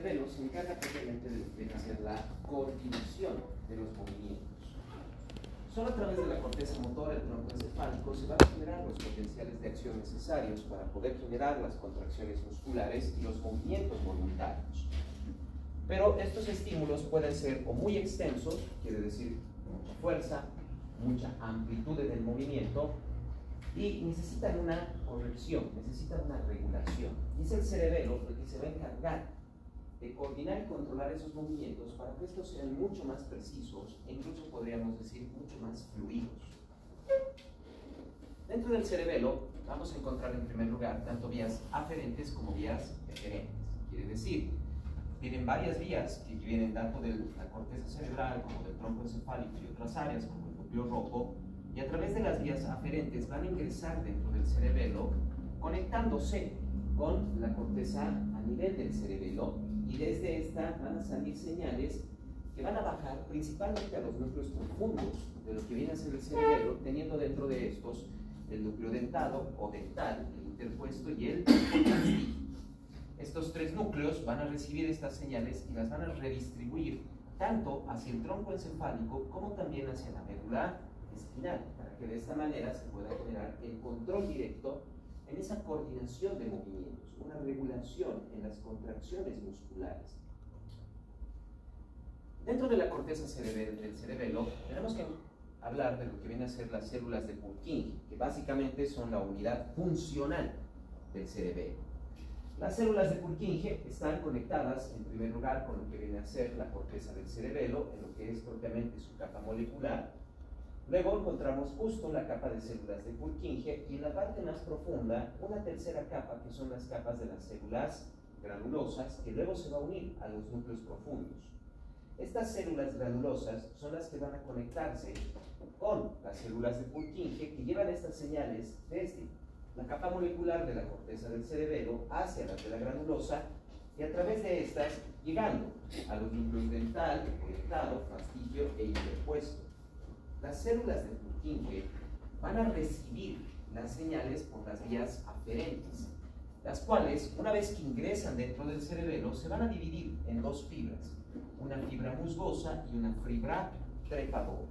cerebelo se encarga propiamente de lo que viene a ser la coordinación de los movimientos. Solo a través de la corteza motora del tronco encefálico se van a generar los potenciales de acción necesarios para poder generar las contracciones musculares y los movimientos voluntarios. Pero estos estímulos pueden ser o muy extensos, quiere decir mucha fuerza, mucha amplitud en el movimiento, y necesitan una corrección, necesitan una regulación. Y es el cerebelo el que se va a encargar de coordinar y controlar esos movimientos para que estos sean mucho más precisos e incluso podríamos decir mucho más fluidos. Dentro del cerebelo vamos a encontrar en primer lugar tanto vías aferentes como vías eferentes. Quiere decir, tienen varias vías que vienen tanto de la corteza cerebral como del tronco encefálico y otras áreas como el núcleo rojo, y a través de las vías aferentes van a ingresar dentro del cerebelo conectándose con la corteza a nivel del cerebelo, y desde esta van a salir señales que van a bajar principalmente a los núcleos profundos de lo que viene a ser el cerebelo, teniendo dentro de estos el núcleo dentado o dental, el interpuesto y el castillo. Estos tres núcleos van a recibir estas señales y las van a redistribuir tanto hacia el tronco encefálico como también hacia la médula espinal, para que de esta manera se pueda generar el control directo en esa coordinación de movimientos, una regulación en las contracciones musculares. Dentro de la corteza del cerebelo tenemos que hablar de lo que vienen a ser las células de Purkinje, que básicamente son la unidad funcional del cerebelo. Las células de Purkinje están conectadas en primer lugar con lo que viene a ser la corteza del cerebelo, en lo que es propiamente su capa molecular. Luego encontramos justo la capa de células de Purkinje y en la parte más profunda una tercera capa que son las capas de las células granulosas, que luego se va a unir a los núcleos profundos. Estas células granulosas son las que van a conectarse con las células de Purkinje, que llevan estas señales desde la capa molecular de la corteza del cerebelo hacia las de la granulosa, y a través de estas llegando a los núcleos dental, conectado, fastigio e interpuesto. Las células de Purkinje van a recibir las señales por las vías aferentes, las cuales, una vez que ingresan dentro del cerebelo, se van a dividir en dos fibras, una fibra musgosa y una fibra trepadora.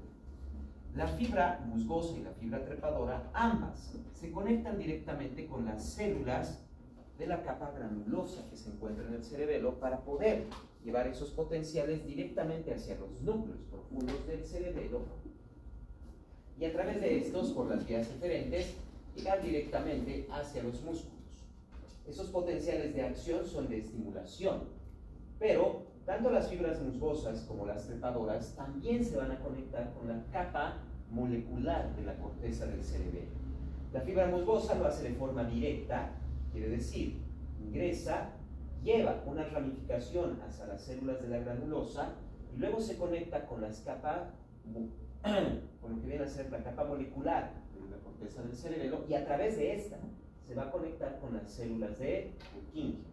La fibra musgosa y la fibra trepadora, ambas, se conectan directamente con las células de la capa granulosa que se encuentra en el cerebelo para poder llevar esos potenciales directamente hacia los núcleos profundos del cerebelo, y a través de estos, por las vías eferentes, llegar directamente hacia los músculos. Esos potenciales de acción son de estimulación, pero tanto las fibras musgosas como las trepadoras también se van a conectar con la capa molecular de la corteza del cerebelo. La fibra musgosa lo hace de forma directa, quiere decir, ingresa, lleva una ramificación hacia las células de la granulosa y luego se conecta con las capas, con lo que viene a ser la capa molecular de la corteza del cerebelo, y a través de esta se va a conectar con las células de Purkinje.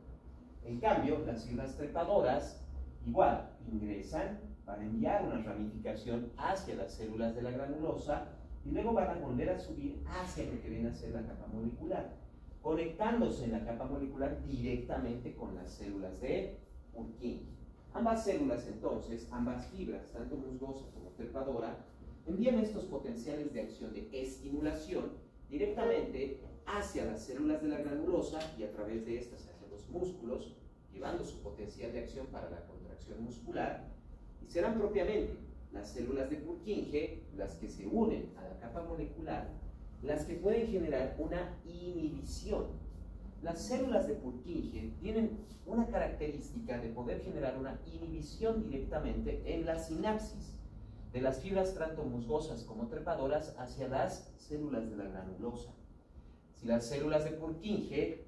En cambio, las fibras trepadoras igual ingresan, van a enviar una ramificación hacia las células de la granulosa y luego van a volver a subir hacia lo que viene a ser la capa molecular, conectándose en la capa molecular directamente con las células de Purkinje. Ambas células entonces, ambas fibras, tanto musgosa como trepadora, envían estos potenciales de acción de estimulación directamente hacia las células de la granulosa y a través de estas hacia los músculos, llevando su potencial de acción para la contracción muscular, y serán propiamente las células de Purkinje las que se unen a la capa molecular, las que pueden generar una inhibición. Las células de Purkinje tienen una característica de poder generar una inhibición directamente en la sinapsis de las fibras tanto musgosas como trepadoras hacia las células de la granulosa. Si las células de Purkinje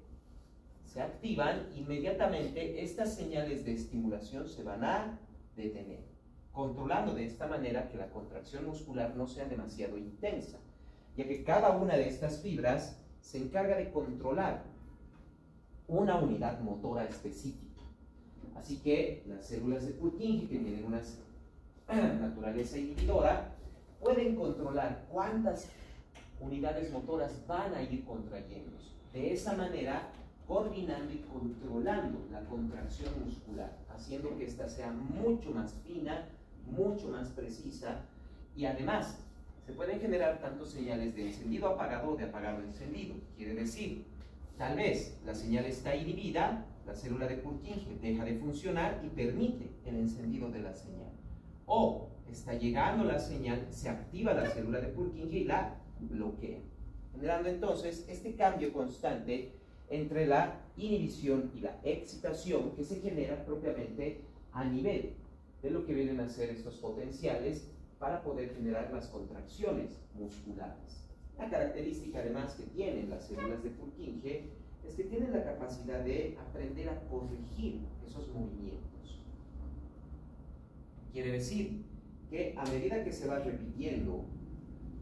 se activan, inmediatamente estas señales de estimulación se van a detener, controlando de esta manera que la contracción muscular no sea demasiado intensa, ya que cada una de estas fibras se encarga de controlar una unidad motora específica. Así que las células de Purkinje, que tienen una naturaleza inhibidora, pueden controlar cuántas unidades motoras van a ir contrayéndose. De esa manera, coordinando y controlando la contracción muscular, haciendo que ésta sea mucho más fina, mucho más precisa, y además se pueden generar tanto señales de encendido apagado o de apagado encendido. Quiere decir, tal vez la señal está inhibida, la célula de Purkinje deja de funcionar y permite el encendido de la señal. O está llegando la señal, se activa la célula de Purkinje y la bloquea, generando entonces este cambio constante entre la inhibición y la excitación que se genera propiamente a nivel de lo que vienen a ser estos potenciales para poder generar las contracciones musculares. La característica además que tienen las células de Purkinje es que tienen la capacidad de aprender a corregir esos movimientos. Quiere decir que a medida que se va repitiendo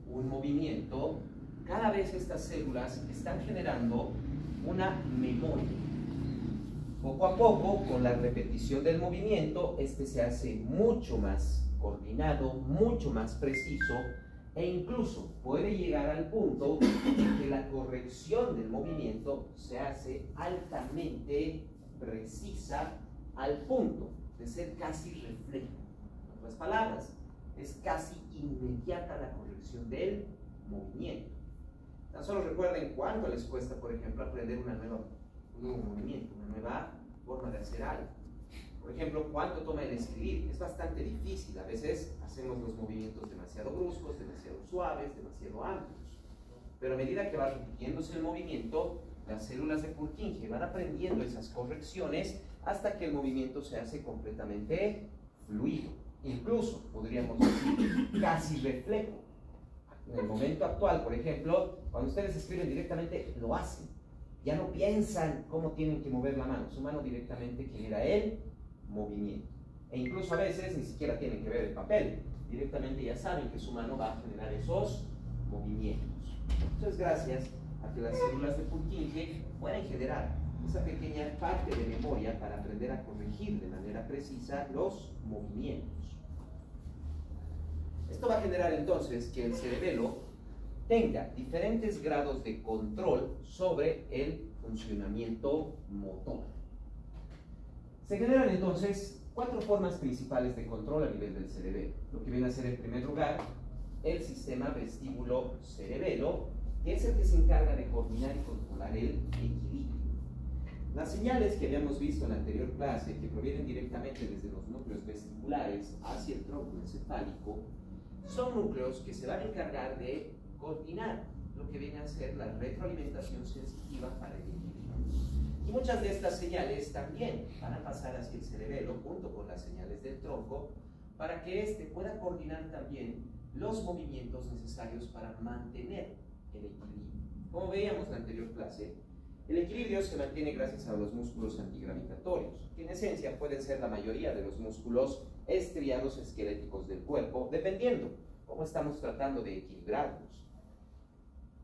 un movimiento, cada vez estas células están generando una memoria. Poco a poco, con la repetición del movimiento, este se hace mucho más coordinado, mucho más preciso, e incluso puede llegar al punto en que la corrección del movimiento se hace altamente precisa al punto de ser casi reflejo. En otras palabras, es casi inmediata la corrección del movimiento. Tan solo recuerden cuánto les cuesta, por ejemplo, aprender un nuevo movimiento, una nueva forma de hacer algo. Por ejemplo, ¿cuánto toma el escribir? Es bastante difícil. A veces hacemos los movimientos demasiado bruscos, demasiado suaves, demasiado amplios. Pero a medida que va repitiéndose el movimiento, las células de Purkinje van aprendiendo esas correcciones hasta que el movimiento se hace completamente fluido. Incluso, podríamos decir, casi reflejo. En el momento actual, por ejemplo, cuando ustedes escriben directamente, lo hacen. Ya no piensan cómo tienen que mover la mano. Su mano directamente genera el movimiento. E incluso a veces ni siquiera tienen que ver el papel. Directamente ya saben que su mano va a generar esos movimientos. Entonces, gracias a que las células de Purkinje pueden generar esa pequeña parte de memoria para aprender a corregir de manera precisa los movimientos. Esto va a generar entonces que el cerebelo tenga diferentes grados de control sobre el funcionamiento motor. Se generan entonces 4 formas principales de control a nivel del cerebelo. Lo que viene a ser en primer lugar el sistema vestíbulo-cerebelo, que es el que se encarga de coordinar y controlar el equilibrio. Las señales que habíamos visto en la anterior clase, que provienen directamente desde los núcleos vestibulares hacia el tronco encefálico, son núcleos que se van a encargar de coordinar lo que viene a ser la retroalimentación sensitiva para el equilibrio. Y muchas de estas señales también van a pasar hacia el cerebelo junto con las señales del tronco para que éste pueda coordinar también los movimientos necesarios para mantener el equilibrio. Como veíamos en la anterior clase, el equilibrio se mantiene gracias a los músculos antigravitatorios, que en esencia pueden ser la mayoría de los músculos estriados esqueléticos del cuerpo, dependiendo cómo estamos tratando de equilibrarnos.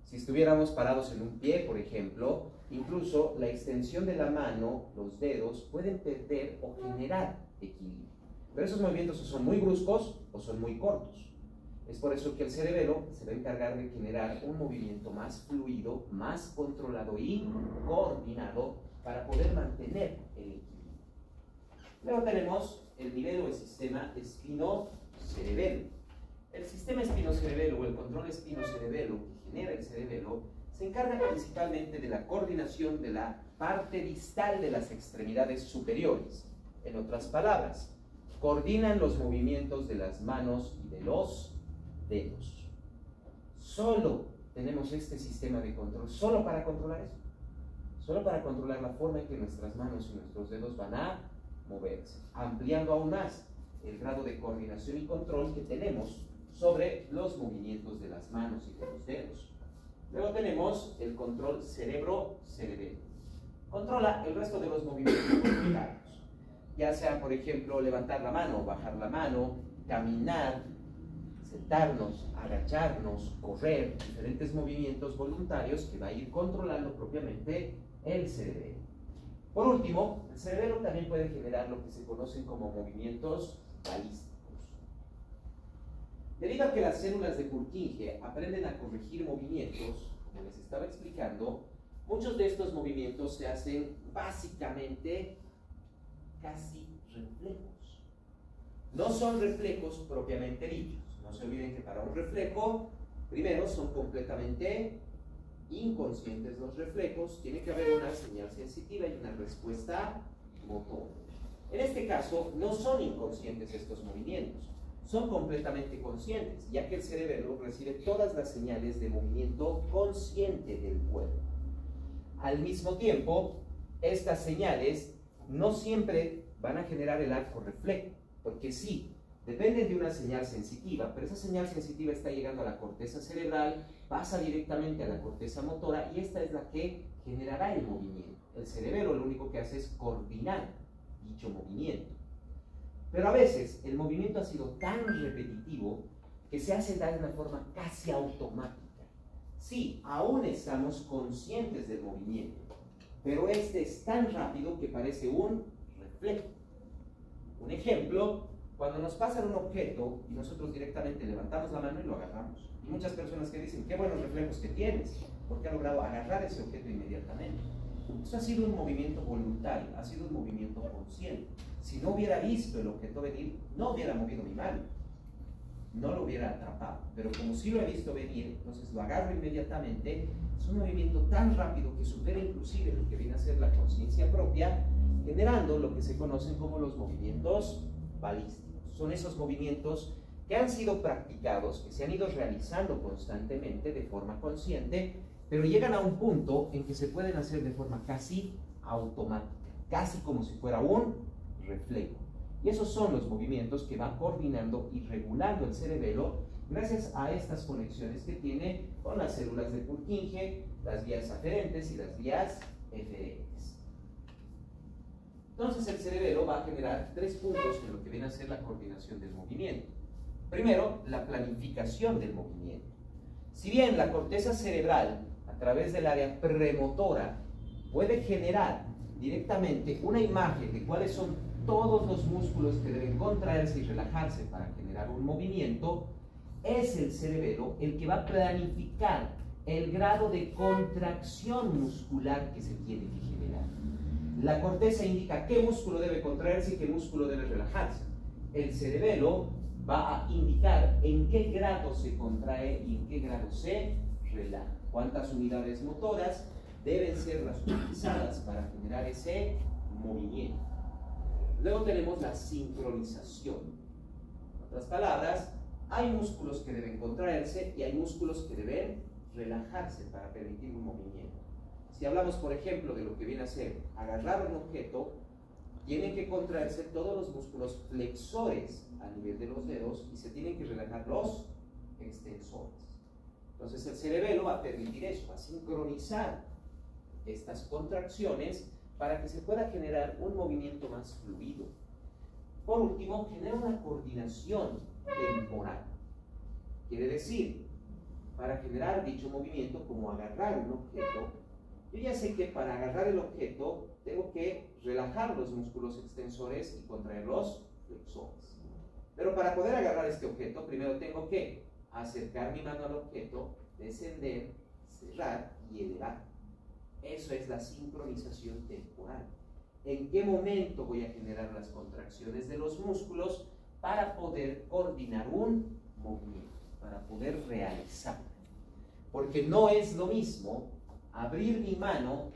Si estuviéramos parados en un pie, por ejemplo, incluso la extensión de la mano, los dedos, pueden perder o generar equilibrio. Pero esos movimientos o son muy bruscos o son muy cortos. Es por eso que el cerebelo se va a encargar de generar un movimiento más fluido, más controlado y coordinado para poder mantener el equilibrio. Luego tenemos el nivel o el sistema espino-cerebelo. El sistema espino-cerebelo o el control espino-cerebelo que genera el cerebelo se encarga principalmente de la coordinación de la parte distal de las extremidades superiores. En otras palabras, coordinan los movimientos de las manos y de los dedos. Solo tenemos este sistema de control, solo para controlar eso. Solo para controlar la forma en que nuestras manos y nuestros dedos van a moverse, ampliando aún más el grado de coordinación y control que tenemos sobre los movimientos de las manos y de los dedos. Luego tenemos el control cerebro-cerebelo. Controla el resto de los movimientos voluntarios, ya sea, por ejemplo, levantar la mano, bajar la mano, caminar, sentarnos, agacharnos, correr, diferentes movimientos voluntarios que va a ir controlando propiamente el cerebelo. Por último, el cerebelo también puede generar lo que se conocen como movimientos balísticos. Debido a que las células de Purkinje aprenden a corregir movimientos, como les estaba explicando, Muchos de estos movimientos se hacen básicamente casi reflejos. No son reflejos propiamente dichos. No se olviden que para un reflejo, primero son completamente inconscientes los reflejos, tiene que haber una señal sensitiva y una respuesta motora. En este caso, no son inconscientes estos movimientos, son completamente conscientes, ya que el cerebelo recibe todas las señales de movimiento consciente del cuerpo. Al mismo tiempo, estas señales no siempre van a generar el arco reflejo, porque sí, dependen de una señal sensitiva, pero esa señal sensitiva está llegando a la corteza cerebral, pasa directamente a la corteza motora y esta es la que generará el movimiento. El cerebelo lo único que hace es coordinar dicho movimiento. Pero a veces el movimiento ha sido tan repetitivo que se hace de una forma casi automática. Sí, aún estamos conscientes del movimiento, pero este es tan rápido que parece un reflejo. Un ejemplo: cuando nos pasan un objeto y nosotros directamente levantamos la mano y lo agarramos. Y muchas personas que dicen, qué buenos reflejos que tienes, porque ha logrado agarrar ese objeto inmediatamente. Eso ha sido un movimiento voluntario, ha sido un movimiento consciente. Si no hubiera visto el objeto venir, no hubiera movido mi mano, no lo hubiera atrapado. Pero como sí lo he visto venir, entonces lo agarro inmediatamente. Es un movimiento tan rápido que supera inclusive lo que viene a ser la conciencia propia, generando lo que se conocen como los movimientos balísticos. Son esos movimientos que han sido practicados, que se han ido realizando constantemente de forma consciente, pero llegan a un punto en que se pueden hacer de forma casi automática, casi como si fuera un reflejo. Y esos son los movimientos que va coordinando y regulando el cerebelo gracias a estas conexiones que tiene con las células de Purkinje, las vías aferentes y las vías eferentes. Entonces el cerebelo va a generar 3 puntos en lo que viene a ser la coordinación del movimiento. Primero, la planificación del movimiento. Si bien la corteza cerebral, a través del área premotora, puede generar directamente una imagen de cuáles son todos los músculos que deben contraerse y relajarse para generar un movimiento, es el cerebelo el que va a planificar el grado de contracción muscular que se tiene que generar. La corteza indica qué músculo debe contraerse y qué músculo debe relajarse. El cerebelo va a indicar en qué grado se contrae y en qué grado se relaja. Cuántas unidades motoras deben ser las utilizadas para generar ese movimiento. Luego tenemos la sincronización. En otras palabras, hay músculos que deben contraerse y hay músculos que deben relajarse para permitir un movimiento. Si hablamos, por ejemplo, de lo que viene a ser agarrar un objeto, tienen que contraerse todos los músculos flexores a nivel de los dedos y se tienen que relajar los extensores. Entonces el cerebelo va a permitir eso, va a sincronizar estas contracciones para que se pueda generar un movimiento más fluido. Por último, genera una coordinación temporal. Quiere decir, para generar dicho movimiento, como agarrar un objeto, yo ya sé que para agarrar el objeto tengo que relajar los músculos extensores y contraer los flexores. Pero para poder agarrar este objeto, primero tengo que acercar mi mano al objeto, descender, cerrar y elevar. Eso es la sincronización temporal. ¿En qué momento voy a generar las contracciones de los músculos para poder coordinar un movimiento, para poder realizarlo? Porque no es lo mismo abrir mi mano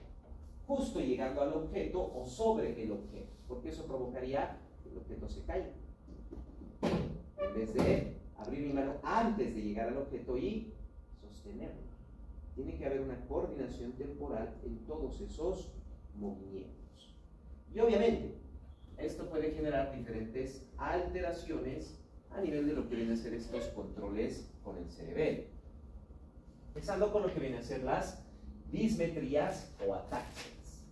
justo llegando al objeto o sobre el objeto, porque eso provocaría que el objeto se caiga. En vez de abrir mi mano antes de llegar al objeto y sostenerlo. Tiene que haber una coordinación temporal en todos esos movimientos. Y obviamente, esto puede generar diferentes alteraciones a nivel de lo que vienen a ser estos controles con el cerebelo. Empezando con lo que vienen a ser las dismetrías o ataxias.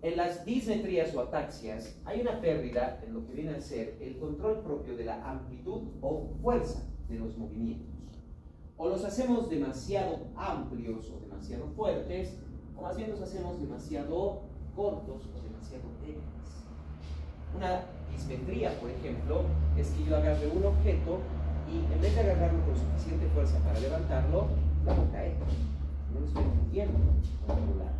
En las dismetrías o ataxias hay una pérdida en lo que viene a ser el control propio de la amplitud o fuerza de los movimientos. O los hacemos demasiado amplios o demasiado fuertes, o más bien los hacemos demasiado cortos o demasiado débiles. Una dismetría, por ejemplo, es que yo agarre un objeto y en vez de agarrarlo con suficiente fuerza para levantarlo, lo hago caer. no lo estoy pudiendo controlar.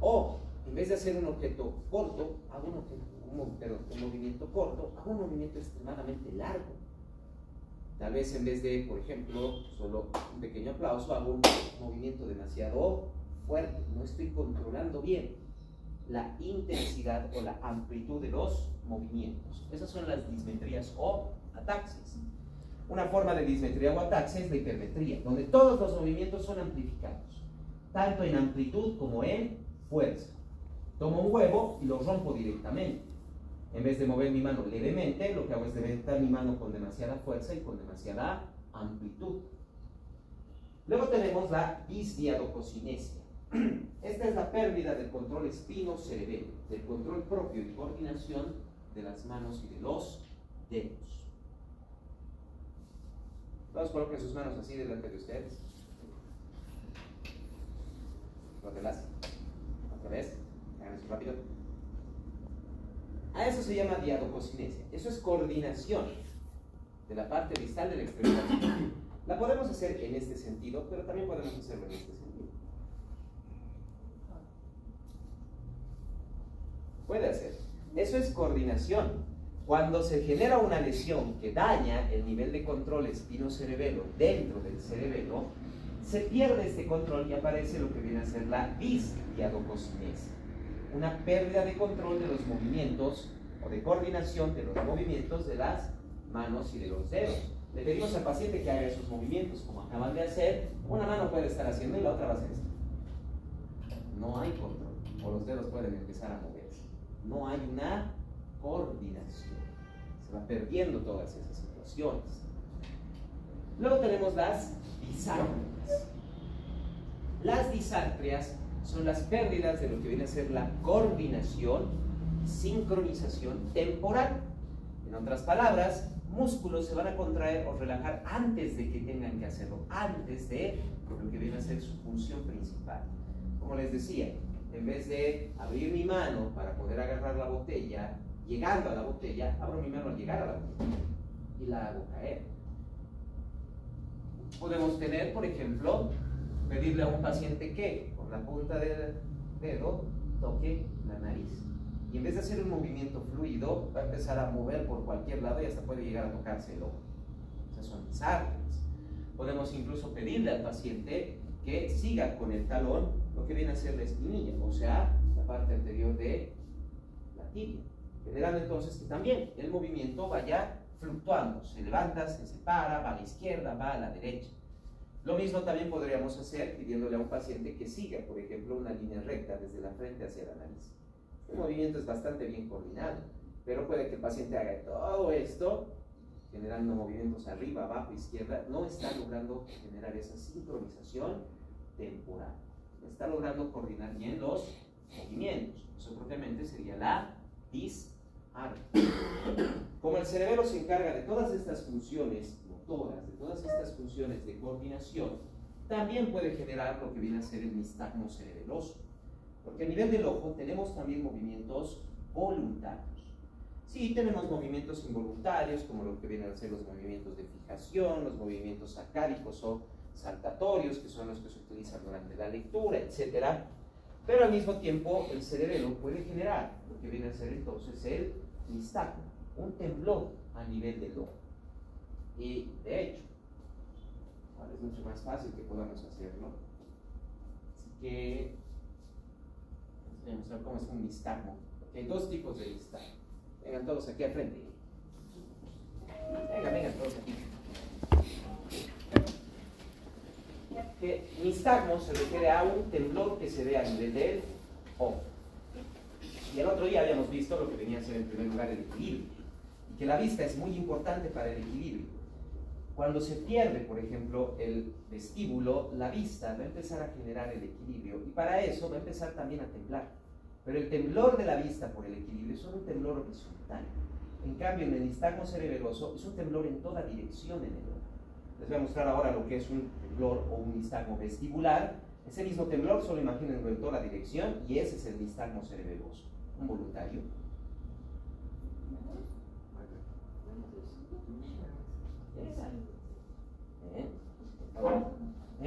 O, en vez de hacer un objeto corto, hago un movimiento corto, hago un movimiento extremadamente largo. Tal vez en vez de, por ejemplo, solo un pequeño aplauso, hago un movimiento demasiado fuerte. No estoy controlando bien la intensidad o la amplitud de los movimientos. Esas son las dismetrías o ataxias. Una forma de dismetría o ataxia es la hipermetría, donde todos los movimientos son amplificados, tanto en amplitud como en fuerza. Tomo un huevo y lo rompo directamente. En vez de mover mi mano levemente, lo que hago es levantar mi mano con demasiada fuerza y con demasiada amplitud. Luego tenemos la disdiadococinesia. Esta es la pérdida del control espino-cerebelo, del control propio y coordinación de las manos y de los dedos. Todos coloquen sus manos así delante de ustedes. Los demás. Otra vez. Hagan eso rápido. A eso se llama diadococinesia. Eso es coordinación de la parte distal de la extremidad. La podemos hacer en este sentido, pero también podemos hacerlo en este sentido. Puede hacer. Eso es coordinación. Cuando se genera una lesión que daña el nivel de control espino-cerebelo dentro del cerebelo, se pierde este control y aparece lo que viene a ser la disdiadococinesia. Una pérdida de control de los movimientos o de coordinación de los movimientos de las manos y de los dedos. Le pedimos al paciente que haga esos movimientos como acaban de hacer. Una mano puede estar haciendo y la otra va a hacer esto. No hay control, o los dedos pueden empezar a moverse. No hay una coordinación. Se va perdiendo todas esas situaciones. Luego tenemos las disartrias. Las disartrias son las pérdidas de lo que viene a ser la coordinación, sincronización temporal. En otras palabras, músculos se van a contraer o relajar antes de que tengan que hacerlo, antes de lo que viene a ser su función principal. Como les decía, en vez de abrir mi mano para poder agarrar la botella, llegando a la botella, abro mi mano al llegar a la botella y la hago caer. Podemos tener, por ejemplo, pedirle a un paciente que con la punta del dedo toque la nariz. Y en vez de hacer un movimiento fluido, va a empezar a mover por cualquier lado y hasta puede llegar a tocarse el ojo. Esas son disartrias. Podemos incluso pedirle al paciente que siga con el talón lo que viene a ser la espinilla, o sea, la parte anterior de la tibia. Generando entonces que también el movimiento vaya fluctuando, se levanta, se separa, va a la izquierda, va a la derecha. Lo mismo también podríamos hacer pidiéndole a un paciente que siga, por ejemplo, una línea recta desde la frente hacia la nariz. El movimiento es bastante bien coordinado, pero puede que el paciente haga todo esto, generando movimientos arriba, abajo, izquierda, no está logrando generar esa sincronización temporal. Está logrando coordinar bien los movimientos. Eso propiamente sería la disartria. Como el cerebelo se encarga de todas estas funciones motoras, de todas estas funciones de coordinación, también puede generar lo que viene a ser el nistagmo cerebeloso. Porque a nivel del ojo tenemos también movimientos voluntarios. Sí, tenemos movimientos involuntarios, como lo que vienen a ser los movimientos de fijación, los movimientos sacádicos o saltatorios, que son los que se utilizan durante la lectura, etc. Pero al mismo tiempo el cerebelo puede generar lo que viene a ser entonces el nistagmo, un temblor a nivel del ojo. Y de hecho, ahora es mucho más fácil que podamos hacerlo. Así que voy a mostrar cómo es un nistagmo. Hay dos tipos de nistagmo. Vengan todos aquí al frente. Vengan todos aquí. Que nistagmo se refiere a un temblor que se ve a nivel del ojo. Y el otro día habíamos visto lo que venía a ser en primer lugar el equilibrio. Y que la vista es muy importante para el equilibrio. Cuando se pierde, por ejemplo, el vestíbulo, la vista va a empezar a generar el equilibrio. Y para eso va a empezar también a temblar. Pero el temblor de la vista por el equilibrio es solo un temblor horizontal. En cambio, en el nistagmo cerebeloso es un temblor en toda dirección en el ojo. Les voy a mostrar ahora lo que es un temblor o un nistagmo vestibular. Ese mismo temblor, solo imagínenlo en toda dirección, y ese es el nistagmo cerebeloso, un voluntario.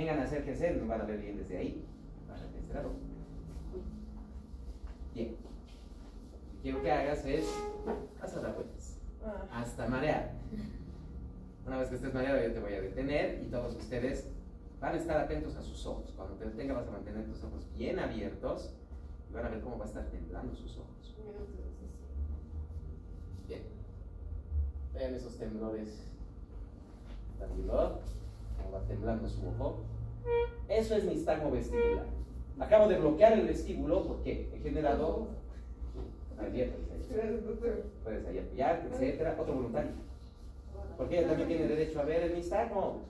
Vengan, acérquense, nos van a ver bien desde ahí. Para este lado. Bien. Lo que quiero que hagas es hasta dar vueltas. Hasta marear. Una vez que estés mareado, yo te voy a detener y todos ustedes van a estar atentos a sus ojos. Cuando te detenga, vas a mantener tus ojos bien abiertos y van a ver cómo va a estar temblando sus ojos. Bien. Vean esos temblores. Cómo va temblando su ojo. Eso es nistagmo vestibular. Acabo de bloquear el vestíbulo porque he generado. Puedes ahí apoyarte, etcétera. Otro voluntario. Porque ella también tiene derecho a ver el nistagmo.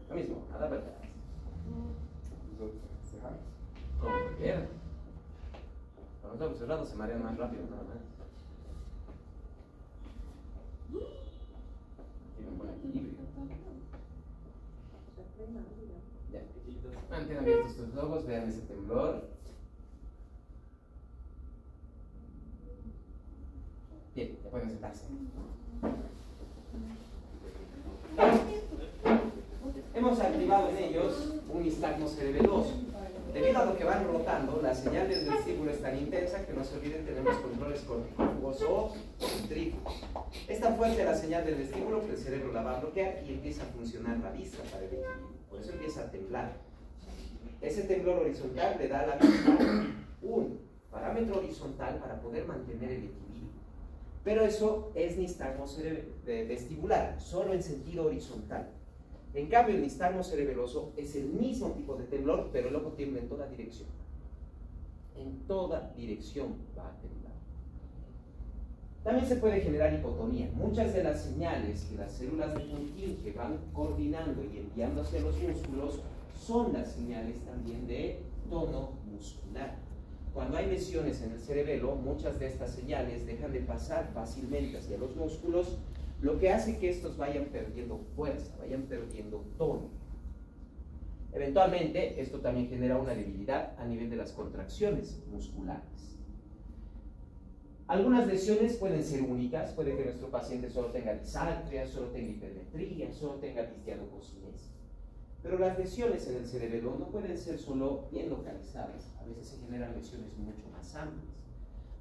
Lo mismo, a la vuelta. Como quieran. Con los ojos cerrados se marean más rápido, nada más. Tiene un buen equilibrio. Ya. Mantengan abiertos tus ojos, vean ese temblor. Bien, ya pueden sentarse. Hemos activado en ellos un nistagmo cerebeloso. Debido a lo que van rotando, la señal del vestíbulo es tan intensa que no se olviden, tenemos controles corticófugos o ventrículos. Es tan fuerte la señal del vestíbulo que el cerebro la va a bloquear y empieza a funcionar la vista para el equilibrio. Por eso empieza a temblar. Ese temblor horizontal le da a la vista un parámetro horizontal para poder mantener el equilibrio. Pero eso es nistagmo vestibular, solo en sentido horizontal. En cambio, el nistagmo cerebeloso es el mismo tipo de temblor, pero el ojo tiembla en toda dirección. En toda dirección va a temblar. También se puede generar hipotonía. Muchas de las señales que las células de Purkinje van coordinando y enviando hacia los músculos son las señales también de tono muscular. Cuando hay lesiones en el cerebelo, muchas de estas señales dejan de pasar fácilmente hacia los músculos, lo que hace que estos vayan perdiendo fuerza, vayan perdiendo tono. Eventualmente, esto también genera una debilidad a nivel de las contracciones musculares. Algunas lesiones pueden ser únicas, puede que nuestro paciente solo tenga disartria, solo tenga hipermetría, solo tenga disdiadococinesia. Pero las lesiones en el cerebelo no pueden ser solo bien localizadas, a veces se generan lesiones mucho más amplias,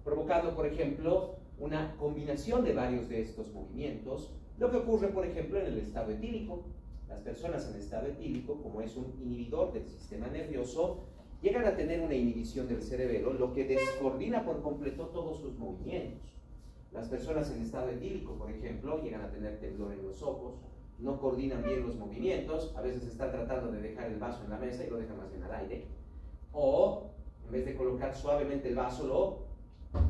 provocando, por ejemplo, una combinación de varios de estos movimientos, lo que ocurre, por ejemplo, en el estado etílico. Las personas en estado etílico, como es un inhibidor del sistema nervioso, llegan a tener una inhibición del cerebelo, lo que descoordina por completo todos sus movimientos. Las personas en estado etílico, por ejemplo, llegan a tener temblor en los ojos, no coordinan bien los movimientos, a veces están tratando de dejar el vaso en la mesa y lo dejan más bien al aire, o en vez de colocar suavemente el vaso, lo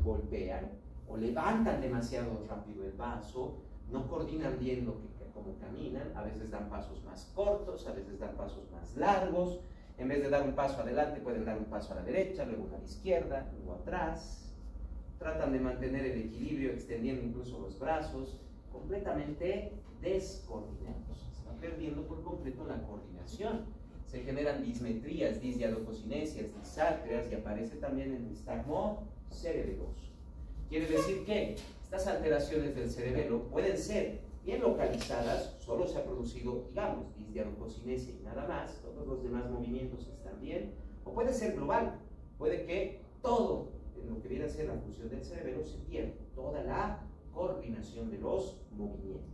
golpean, o levantan demasiado rápido el vaso, no coordinan bien cómo caminan, a veces dan pasos más cortos, a veces dan pasos más largos, en vez de dar un paso adelante pueden dar un paso a la derecha, luego a la izquierda, luego atrás, tratan de mantener el equilibrio extendiendo incluso los brazos, completamente descoordinados, se va perdiendo por completo la coordinación, se generan dismetrías, disdiadococinesias, disartrias y aparece también el nistagmo cerebeloso. Quiere decir que estas alteraciones del cerebelo pueden ser bien localizadas, solo se ha producido, digamos, disdiadococinesia y nada más, todos los demás movimientos están bien, o puede ser global, puede que todo en lo que viene a ser la función del cerebelo se pierda, toda la coordinación de los movimientos.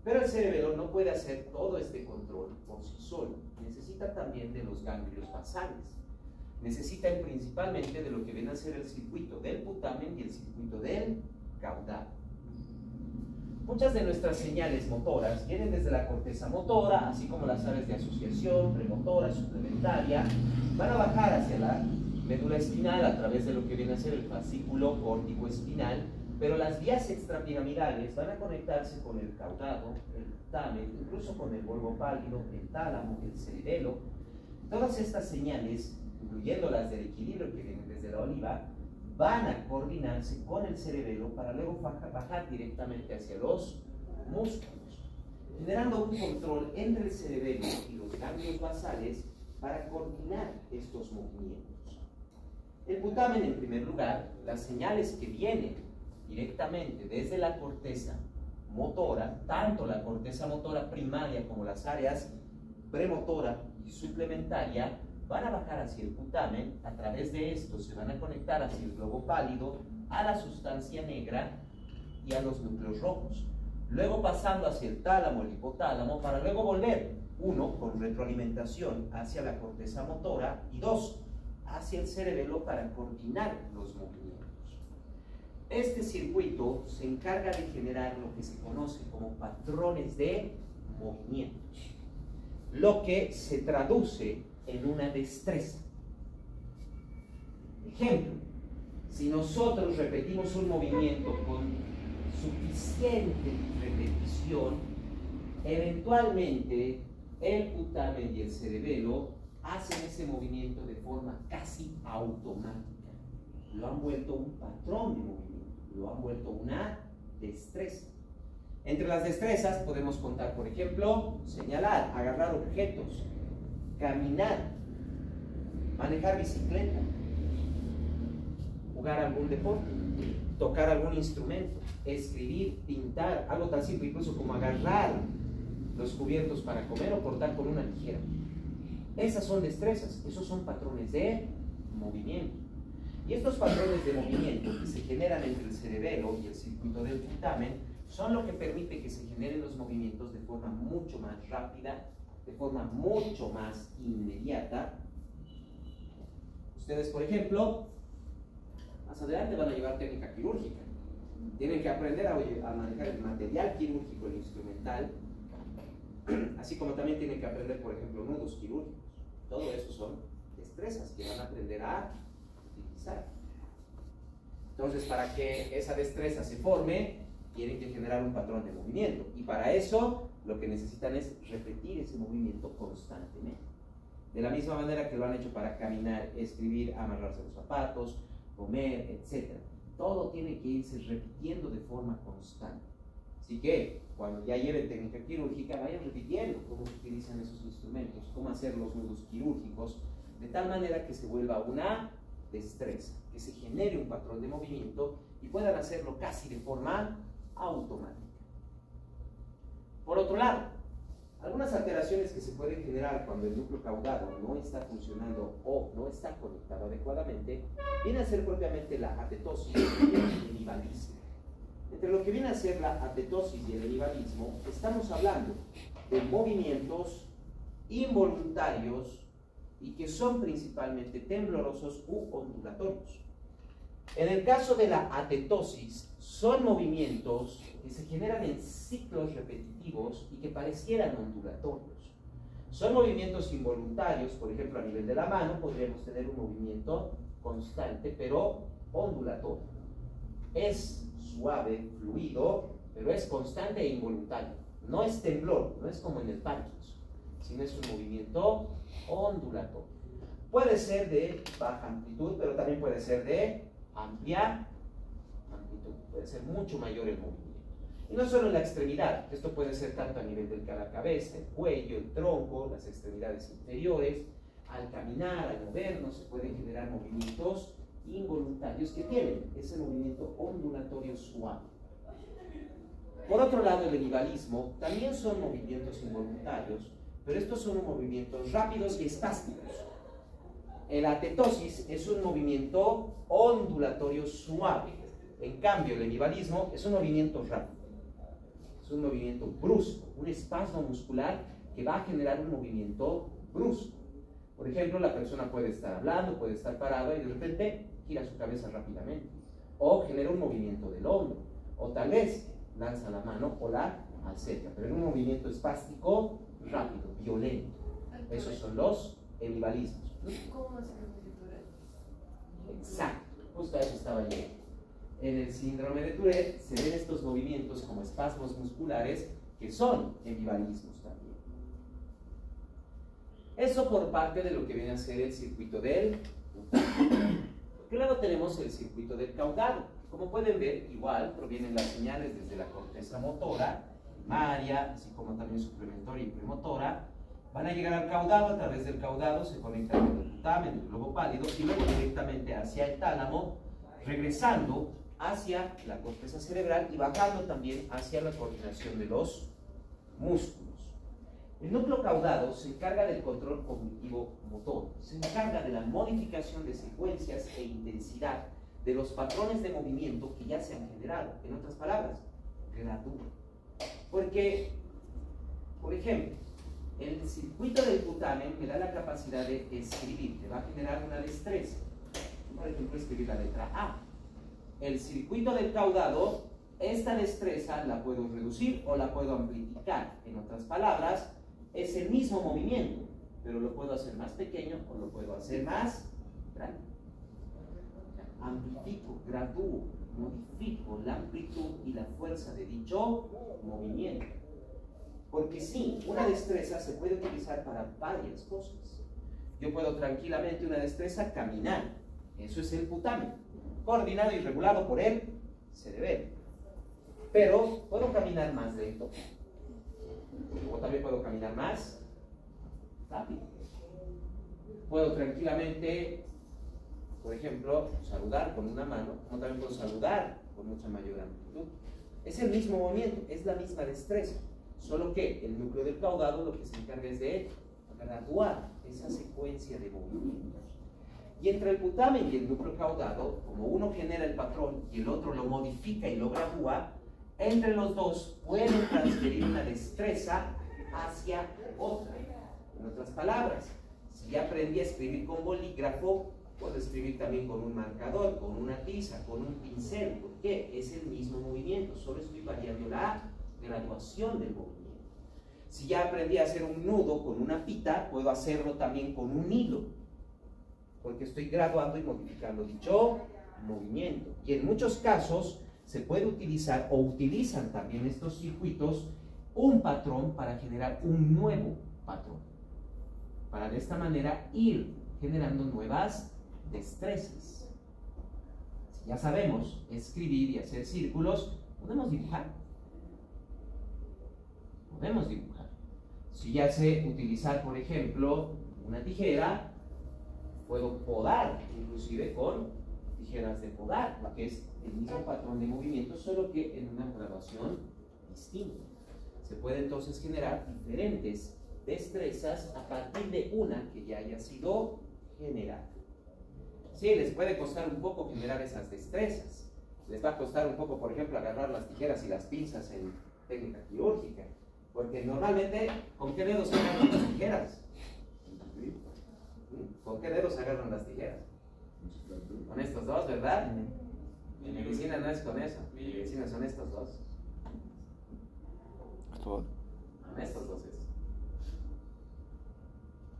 Pero el cerebelo no puede hacer todo este control por sí solo, necesita también de los ganglios basales, necesita principalmente de lo que viene a ser el circuito del putamen y el circuito del caudal. Muchas de nuestras señales motoras vienen desde la corteza motora, así como las áreas de asociación, premotora, suplementaria, van a bajar hacia la médula espinal a través de lo que viene a ser el fascículo córtico espinal, pero las vías extrapiramidales van a conectarse con el caudado, el putamen, incluso con el bulbo pálido, el tálamo, el cerebelo. Todas estas señales, incluyendo las del equilibrio que vienen desde la oliva, van a coordinarse con el cerebelo para luego bajar directamente hacia los músculos, generando un control entre el cerebelo y los ganglios basales para coordinar estos movimientos. El putamen, en primer lugar, las señales que vienen directamente desde la corteza motora, tanto la corteza motora primaria como las áreas premotora y suplementaria, van a bajar hacia el putamen. A través de esto se van a conectar hacia el globo pálido, a la sustancia negra y a los núcleos rojos. Luego pasando hacia el tálamo, el hipotálamo, para luego volver, uno, con retroalimentación hacia la corteza motora y dos, hacia el cerebelo para coordinar los movimientos. Este circuito se encarga de generar lo que se conoce como patrones de movimientos, lo que se traduce en una destreza. Ejemplo, si nosotros repetimos un movimiento con suficiente repetición, eventualmente el putamen y el cerebelo hacen ese movimiento de forma casi automática. Lo han vuelto un patrón de movimiento, lo han vuelto una destreza. Entre las destrezas podemos contar, por ejemplo, señalar, agarrar objetos, caminar, manejar bicicleta, jugar algún deporte, tocar algún instrumento, escribir, pintar, algo tan simple incluso como agarrar los cubiertos para comer o cortar con una tijera. Esas son destrezas, esos son patrones de movimiento. Y estos patrones de movimiento que se generan entre el cerebelo y el circuito del putamen son lo que permite que se generen los movimientos de forma mucho más rápida, de forma mucho más inmediata. Ustedes, por ejemplo, más adelante van a llevar técnica quirúrgica. Tienen que aprender a manejar el material quirúrgico, el instrumental, así como también tienen que aprender, por ejemplo, nudos quirúrgicos. Todo eso son destrezas que van a aprender a utilizar. Entonces, para que esa destreza se forme, tienen que generar un patrón de movimiento. Y para eso, lo que necesitan es repetir ese movimiento constantemente. De la misma manera que lo han hecho para caminar, escribir, amarrarse los zapatos, comer, etc. Todo tiene que irse repitiendo de forma constante. Así que, cuando ya lleven técnica quirúrgica, vayan repitiendo cómo se utilizan esos instrumentos, cómo hacer los nudos quirúrgicos, de tal manera que se vuelva una destreza, que se genere un patrón de movimiento y puedan hacerlo casi de forma automática. Por otro lado, algunas alteraciones que se pueden generar cuando el núcleo caudado no está funcionando o no está conectado adecuadamente, viene a ser propiamente la atetosis y el enivalismo. Entre lo que viene a ser la atetosis y el enivalismo, estamos hablando de movimientos involuntarios y que son principalmente temblorosos u ondulatorios. En el caso de la atetosis, son movimientos que se generan en ciclos repetitivos y que parecieran ondulatorios. Son movimientos involuntarios, por ejemplo, a nivel de la mano podríamos tener un movimiento constante, pero ondulatorio. Es suave, fluido, pero es constante e involuntario. No es temblor, no es como en el Parkinson, sino es un movimiento ondulatorio. Puede ser de baja amplitud, pero también puede ser de amplia amplitud. Puede ser mucho mayor el movimiento. Y no solo en la extremidad, esto puede ser tanto a nivel de la cabeza, el cuello, el tronco, las extremidades inferiores. Al caminar, al movernos, se pueden generar movimientos involuntarios que tienen ese movimiento ondulatorio suave. Por otro lado, el enivalismo también son movimientos involuntarios, pero estos son movimientos rápidos y espásticos. La atetosis es un movimiento ondulatorio suave. En cambio, el enivalismo es un movimiento rápido. Es un movimiento brusco, un espasmo muscular que va a generar un movimiento brusco. Por ejemplo, la persona puede estar hablando, puede estar parada y de repente gira su cabeza rápidamente. O genera un movimiento del hombro. O tal vez lanza la mano o la acerca, pero en un movimiento espástico rápido, violento. Esos son los enivalismos. ¿Cómo se llama? Exacto, justo a eso estaba yo. En el síndrome de Tourette se ven estos movimientos como espasmos musculares que son enivalismos también. Eso por parte de lo que viene a ser el circuito del putamen. Luego tenemos el circuito del caudado. Como pueden ver, igual provienen las señales desde la corteza motora, primaria, así como también suplementaria y premotora. Van a llegar al caudado, a través del caudado se conectan con el putamen, el globo pálido, y luego directamente hacia el tálamo, regresando hacia la corteza cerebral y bajando también hacia la coordinación de los músculos. El núcleo caudado se encarga del control cognitivo motor, se encarga de la modificación de secuencias e intensidad de los patrones de movimiento que ya se han generado. En otras palabras, gradúa. Porque, por ejemplo, el circuito del putamen me da la capacidad de escribir, me va a generar una destreza. Por ejemplo, escribir la letra A. El circuito del caudado, esta destreza la puedo reducir o la puedo amplificar. En otras palabras, es el mismo movimiento, pero lo puedo hacer más pequeño o lo puedo hacer más grande. Amplifico, gradúo, modifico la amplitud y la fuerza de dicho movimiento. Porque sí, una destreza se puede utilizar para varias cosas. Yo puedo tranquilamente una destreza caminar. Eso es el putamen, coordinado y regulado por el cerebelo. Pero puedo caminar más lento. O también puedo caminar más rápido. Puedo tranquilamente, por ejemplo, saludar con una mano, como también puedo saludar con mucha mayor amplitud. Es el mismo movimiento, es la misma destreza, solo que el núcleo del caudado lo que se encarga es de graduar esa secuencia de movimientos. Y entre el putamen y el núcleo caudado, como uno genera el patrón y el otro lo modifica y lo gradúa, entre los dos pueden transferir una destreza hacia otra. En otras palabras, si ya aprendí a escribir con bolígrafo, puedo escribir también con un marcador, con una tiza, con un pincel. ¿Por qué? Es el mismo movimiento, solo estoy variando la graduación del movimiento. Si ya aprendí a hacer un nudo con una pita, puedo hacerlo también con un hilo, porque estoy graduando y modificando dicho movimiento. Y en muchos casos se puede utilizar, o utilizan también estos circuitos, un patrón para generar un nuevo patrón. Para de esta manera ir generando nuevas destrezas. Si ya sabemos escribir y hacer círculos, podemos dibujar. Podemos dibujar. Si ya sé utilizar, por ejemplo, una tijera, puedo podar, inclusive con tijeras de podar, que es el mismo patrón de movimiento, solo que en una graduación distinta. Se puede entonces generar diferentes destrezas a partir de una que ya haya sido generada. Sí, les puede costar un poco generar esas destrezas. Les va a costar un poco, por ejemplo, agarrar las tijeras y las pinzas en técnica quirúrgica, porque normalmente, ¿con qué dedos se agarran las tijeras? ¿Con qué dedos se agarran las tijeras? Con estos dos, ¿verdad? En medicina no es con eso. En medicina son estos dos. Con estos dos es.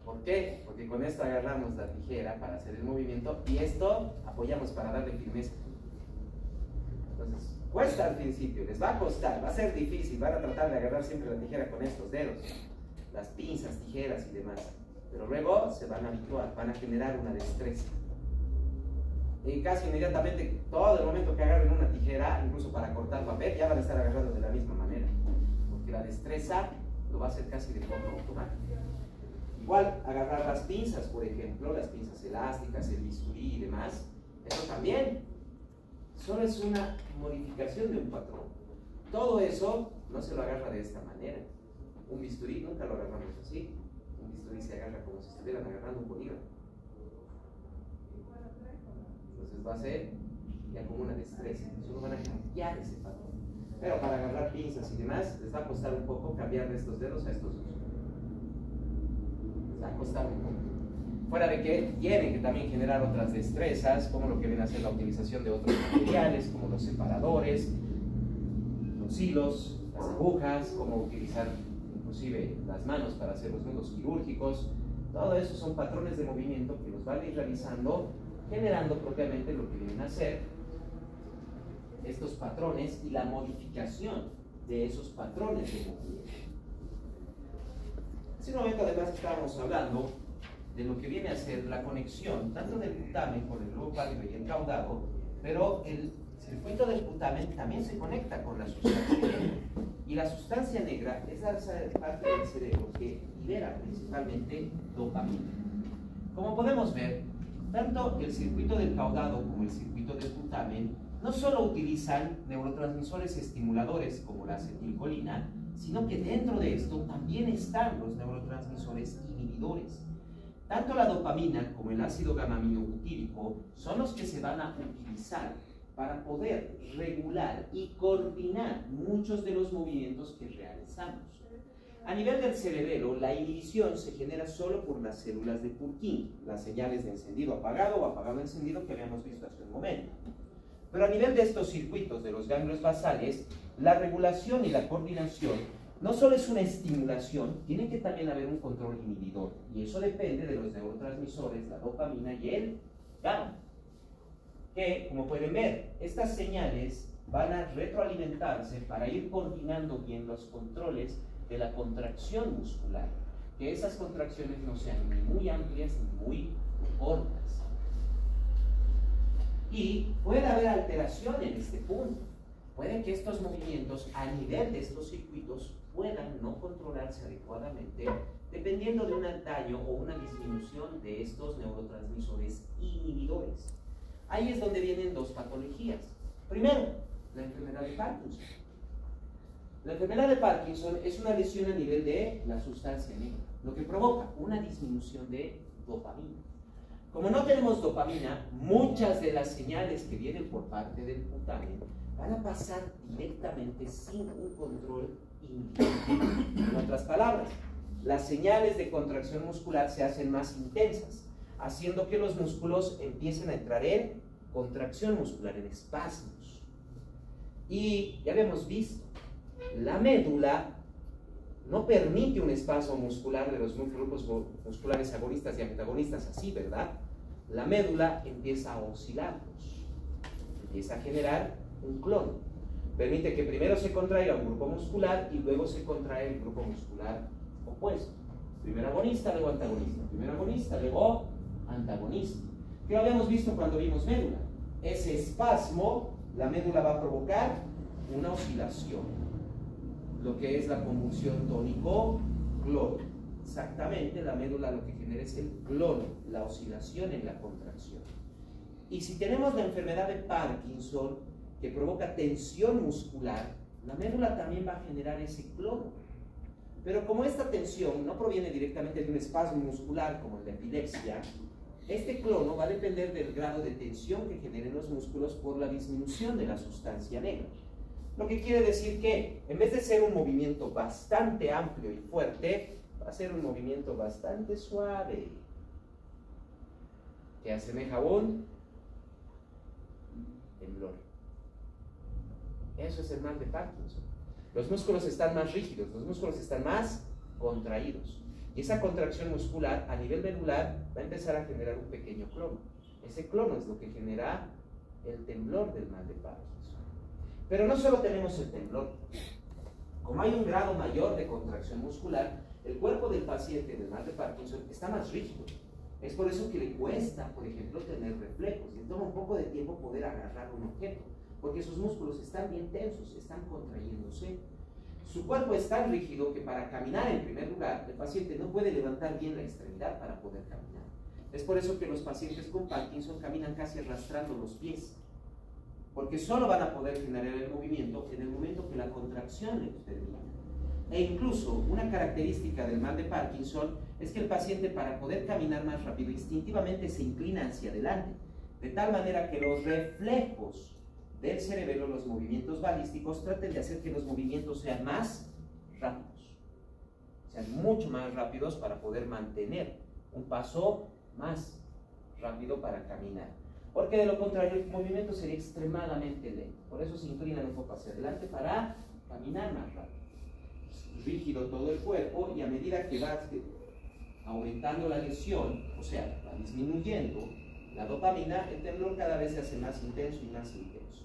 ¿Por qué? Porque con esto agarramos la tijera para hacer el movimiento y esto apoyamos para darle firmeza. Entonces, cuesta al principio, les va a costar, va a ser difícil, van a tratar de agarrar siempre la tijera con estos dedos, las pinzas, tijeras y demás. Pero luego se van a habituar, van a generar una destreza. Y casi inmediatamente, todo el momento que agarren una tijera, incluso para cortar papel, ya van a estar agarrando de la misma manera. Porque la destreza lo va a hacer casi de forma automática. Igual, agarrar las pinzas, por ejemplo, las pinzas elásticas, el bisturí y demás, eso también solo es una modificación de un patrón. Todo eso no se lo agarra de esta manera. Un bisturí nunca lo agarramos así. Un bisturí se agarra como si estuvieran agarrando un bolígrafo. Entonces va a ser ya como una destreza. Solo van a cambiar ese patrón. Pero para agarrar pinzas y demás, les va a costar un poco cambiar de estos dedos a estos dos. Les va a costar un poco. Fuera de que tienen que también generar otras destrezas, como lo que viene a ser la utilización de otros materiales, como los separadores, los hilos, las agujas, como utilizar inclusive las manos para hacer los nudos quirúrgicos. Todo eso son patrones de movimiento que los van a ir realizando, generando propiamente lo que vienen a ser estos patrones y la modificación de esos patrones de movimiento. Hace un momento además estábamos hablando de lo que viene a ser la conexión tanto del putamen con el globo pálido y el caudado, pero el circuito del putamen también se conecta con la sustancia negra. Y la sustancia negra es la parte del cerebro que libera principalmente dopamina. Como podemos ver, tanto el circuito del caudado como el circuito del putamen no solo utilizan neurotransmisores estimuladores como la acetilcolina, sino que dentro de esto también están los neurotransmisores inhibidores. Tanto la dopamina como el ácido gamma-aminobutírico son los que se van a utilizar para poder regular y coordinar muchos de los movimientos que realizamos. A nivel del cerebelo, la inhibición se genera solo por las células de Purkinje, las señales de encendido apagado o apagado encendido que habíamos visto hace un momento. Pero a nivel de estos circuitos de los ganglios basales, la regulación y la coordinación no solo es una estimulación, tiene que también haber un control inhibidor, y eso depende de los neurotransmisores, la dopamina y el gamma, que, como pueden ver, estas señales van a retroalimentarse para ir coordinando bien los controles de la contracción muscular, que esas contracciones no sean ni muy amplias ni muy cortas. Y puede haber alteración en este punto. Puede que estos movimientos a nivel de estos circuitos puedan no controlarse adecuadamente dependiendo de un daño o una disminución de estos neurotransmisores inhibidores. Ahí es donde vienen dos patologías. Primero, la enfermedad de Parkinson. La enfermedad de Parkinson es una lesión a nivel de la sustancia negra, lo que provoca una disminución de dopamina. Como no tenemos dopamina, muchas de las señales que vienen por parte del putamen van a pasar directamente sin un control inhibidor. En otras palabras, las señales de contracción muscular se hacen más intensas, haciendo que los músculos empiecen a entrar en contracción muscular, en espasmos. Y ya habíamos visto, la médula no permite un espasmo muscular de los grupos musculares agonistas y antagonistas así, ¿verdad? La médula empieza a oscilarlos, empieza a generar un clon. Permite que primero se contraiga un grupo muscular y luego se contrae el grupo muscular opuesto. Primero agonista, luego antagonista. Primero agonista, luego antagonista. ¿Qué lo habíamos visto cuando vimos médula? Ese espasmo, la médula va a provocar una oscilación, lo que es la convulsión tónico-clon. Exactamente, la médula lo que genera es el clon, la oscilación en la contracción. Y si tenemos la enfermedad de Parkinson, que provoca tensión muscular, la médula también va a generar ese clon. Pero como esta tensión no proviene directamente de un espasmo muscular como el de epilepsia, este clono va a depender del grado de tensión que generen los músculos por la disminución de la sustancia negra. Lo que quiere decir que, en vez de ser un movimiento bastante amplio y fuerte, va a ser un movimiento bastante suave, que asemeja a un temblor. Eso es el mal de Parkinson. Los músculos están más rígidos, los músculos están más contraídos. Y esa contracción muscular a nivel medular va a empezar a generar un pequeño clono. Ese clono es lo que genera el temblor del mal de Parkinson. Pero no solo tenemos el temblor. Como hay un grado mayor de contracción muscular, el cuerpo del paciente del mal de Parkinson está más rígido. Es por eso que le cuesta, por ejemplo, tener reflejos. Le toma un poco de tiempo poder agarrar un objeto, porque sus músculos están bien tensos, están contrayéndose. Su cuerpo es tan rígido que para caminar, en primer lugar, el paciente no puede levantar bien la extremidad para poder caminar. Es por eso que los pacientes con Parkinson caminan casi arrastrando los pies, porque solo van a poder generar el movimiento en el momento que la contracción les permita. E incluso una característica del mal de Parkinson es que el paciente, para poder caminar más rápido, instintivamente se inclina hacia adelante, de tal manera que los reflejos del cerebelo, los movimientos balísticos, traten de hacer que los movimientos sean más rápidos, sean mucho más rápidos para poder mantener un paso más rápido para caminar. Porque de lo contrario el movimiento sería extremadamente lento. Por eso se inclinan un poco hacia adelante para caminar más rápido. Rígido todo el cuerpo, y a medida que va aumentando la lesión, o sea, va disminuyendo la dopamina, el temblor cada vez se hace más intenso y más intenso.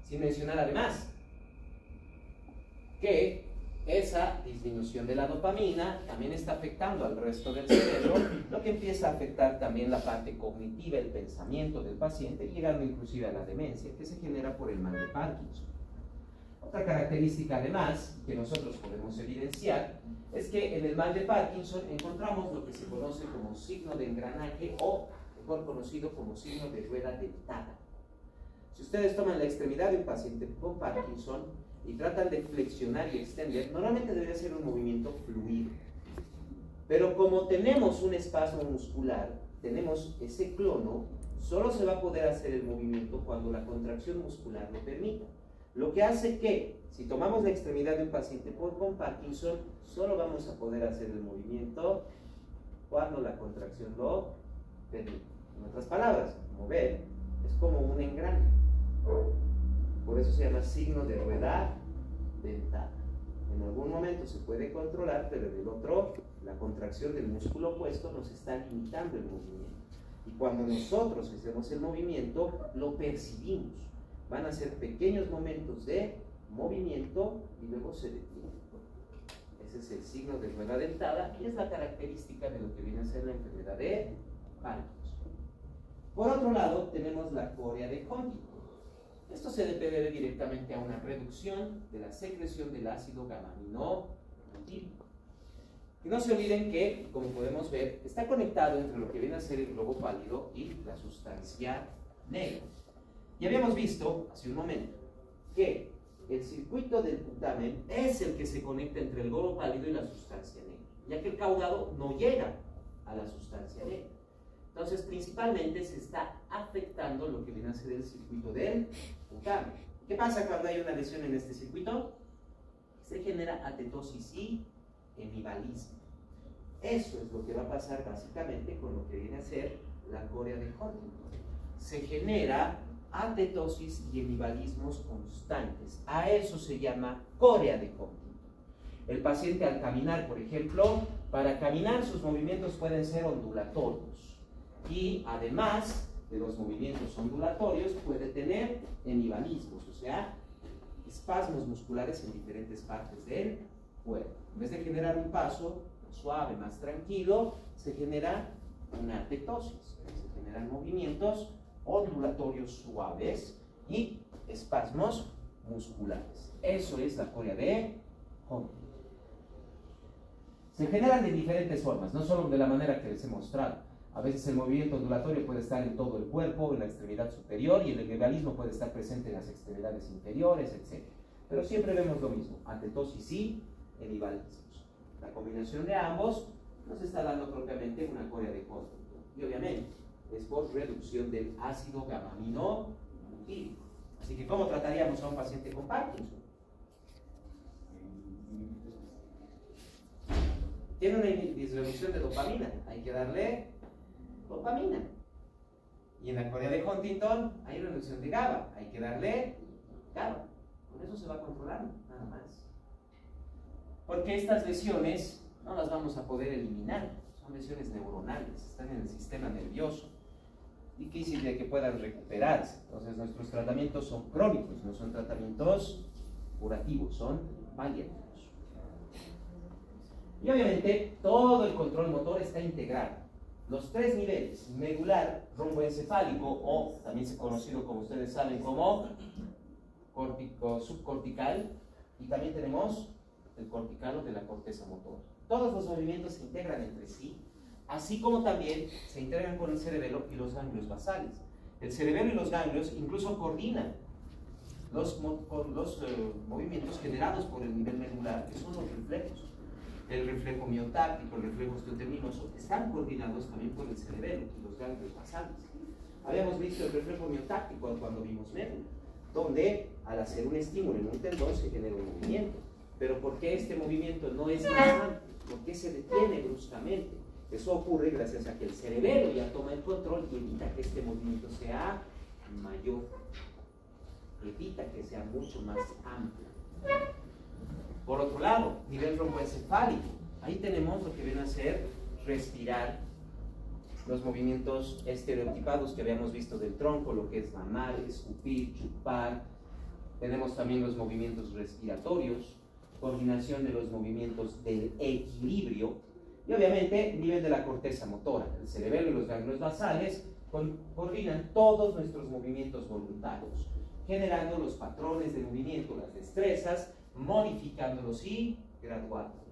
Sin mencionar además que esa disminución de la dopamina también está afectando al resto del cerebro, lo que empieza a afectar también la parte cognitiva, el pensamiento del paciente, llegando inclusive a la demencia, que se genera por el mal de Parkinson. Otra característica además que nosotros podemos evidenciar es que en el mal de Parkinson encontramos lo que se conoce como signo de engranaje, o mejor conocido como signo de rueda dentada. Si ustedes toman la extremidad de un paciente con Parkinson y tratan de flexionar y extender, normalmente debería ser un movimiento fluido. Pero como tenemos un espasmo muscular, tenemos ese clono, solo se va a poder hacer el movimiento cuando la contracción muscular lo permita. Lo que hace que, si tomamos la extremidad de un paciente con Parkinson, solo vamos a poder hacer el movimiento cuando la contracción lo permite. En otras palabras, mover es como un engrane. Por eso se llama signo de rueda dentada. En algún momento se puede controlar, pero en el otro, la contracción del músculo opuesto nos está limitando el movimiento. Y cuando nosotros hacemos el movimiento, lo percibimos. Van a ser pequeños momentos de movimiento y luego se detiene. Ese es el signo de rueda dentada y es la característica de lo que viene a ser la enfermedad de Parkinson. Por otro lado, tenemos la corea de Huntington. Esto se debe directamente a una reducción de la secreción del ácido gamma-aminobutírico. Y no se olviden que, como podemos ver, está conectado entre lo que viene a ser el globo pálido y la sustancia negra. Y habíamos visto hace un momento que el circuito del putamen es el que se conecta entre el globo pálido y la sustancia negra, ya que el caudado no llega a la sustancia negra. Entonces, principalmente se está afectando lo que viene a ser el circuito del putamen. ¿Qué pasa cuando hay una lesión en este circuito? Se genera atetosis y hemivalismo. Eso es lo que va a pasar básicamente con lo que viene a ser la corea de Huntington. Se genera atetosis y hemivalismos constantes. A eso se llama corea de Huntington. El paciente al caminar, por ejemplo, para caminar sus movimientos pueden ser ondulatorios. Y además de los movimientos ondulatorios puede tener hemivalismos, o sea, espasmos musculares en diferentes partes del cuerpo. En vez de generar un paso suave, más tranquilo, se genera una atetosis, se generan movimientos ondulatorios suaves y espasmos musculares. Eso es la corea de Huntington. Se generan de diferentes formas, no solo de la manera que les he mostrado. A veces el movimiento ondulatorio puede estar en todo el cuerpo, en la extremidad superior, y el hemivalismo puede estar presente en las extremidades inferiores, etc. Pero siempre vemos lo mismo, atetosis y hemivalismos. La combinación de ambos nos está dando propiamente una corea de Huntington. Y obviamente es por reducción del ácido gamma-aminobutírico. Así que, ¿cómo trataríamos a un paciente con Parkinson? Tiene una disminución de dopamina, hay que darle dopamina. Y en la corea de Huntington hay reducción de GABA, hay que darle GABA. Con eso se va controlando, nada más. Porque estas lesiones no las vamos a poder eliminar, son lesiones neuronales, están en el sistema nervioso. Difícil de que puedan recuperarse. Entonces nuestros tratamientos son crónicos, no son tratamientos curativos, son paliativos. Y obviamente todo el control motor está integrado. Los tres niveles, medular, romboencefálico, o también conocido, como ustedes saben, como subcortical, y también tenemos el cortical o de la corteza motora. Todos los movimientos se integran entre sí, así como también se integran con el cerebelo y los ganglios basales. El cerebelo y los ganglios incluso coordinan los movimientos generados por el nivel medular, que son los reflejos. El reflejo miotáctico, el reflejo osteoteminoso, están coordinados también por el cerebelo y los ganglios basales. Habíamos visto el reflejo miotáctico cuando vimos médula, donde al hacer un estímulo en un tendón se genera un movimiento. Pero ¿por qué este movimiento no es constante? ¿Por qué se detiene bruscamente? Eso ocurre gracias a que el cerebelo ya toma el control y evita que este movimiento sea mayor, evita que sea mucho más amplio. Por otro lado, nivel romboencefálico, ahí tenemos lo que viene a ser respirar, los movimientos estereotipados que habíamos visto del tronco, lo que es mamar, escupir, chupar. Tenemos también los movimientos respiratorios, coordinación de los movimientos del equilibrio y obviamente nivel de la corteza motora. El cerebelo y los ganglios basales coordinan todos nuestros movimientos voluntarios, generando los patrones de movimiento, las destrezas, modificándolos y graduándolos.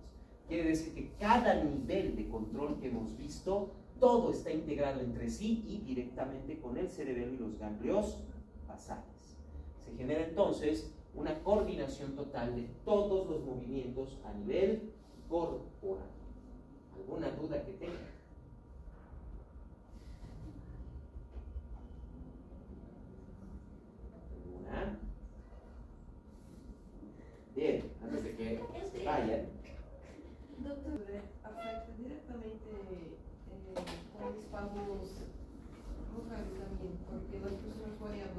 Quiere decir que cada nivel de control que hemos visto, todo está integrado entre sí y directamente con el cerebelo y los ganglios basales. Se genera entonces una coordinación total de todos los movimientos a nivel corporal. ¿Alguna duda que tenga? ¿Alguna? Bien, antes de que vayan. Doctor, afecta directamente con los pagos locales también, porque las personas pueden hablar.